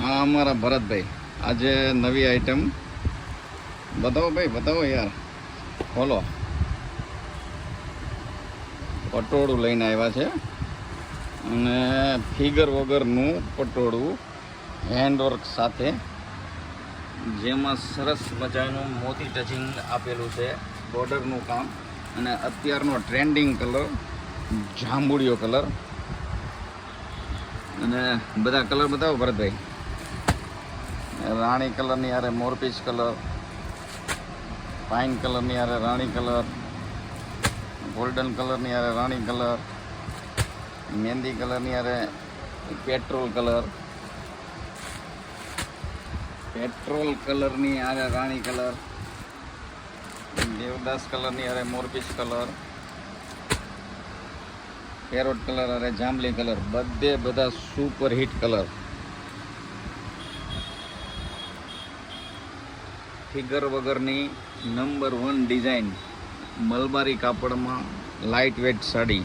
હા અમારા ભરતભાઈ આજે નવી આઈટમ બતાવો ભાઈ, બતાવો યાર, ખોલો. પટોળું લઈને આવ્યા છે અને ફિગર વગરનું પટોળું હેન્ડવર્ક સાથે, જેમાં સરસ મજાનું મોતી ટચિંગ આપેલું છે, બોર્ડરનું કામ, અને અત્યારનો ટ્રેન્ડિંગ કલર જાંબુડિયો કલર. અને બધા કલર બતાવો ભરતભાઈ. રાણી કલરની હારે મોરપીચ કલર, પાઇન કલરની હારે રાણી કલર, ગોલ્ડન કલરની હારે રાણી કલર, મહેંદી કલરની હારે પેટ્રોલ કલર, પેટ્રોલ કલરની હારે રાણી કલર, દેવદાસ કલરની હારે મોરપીચ કલર, પેરોટ કલર હારે જાંબલી કલર, બધે બધા સુપર હિટ કલર. ફિગર વગરની નંબર 1 ડિઝાઇન મલબારી કાપડમાં લાઇટ વેટ સાડી.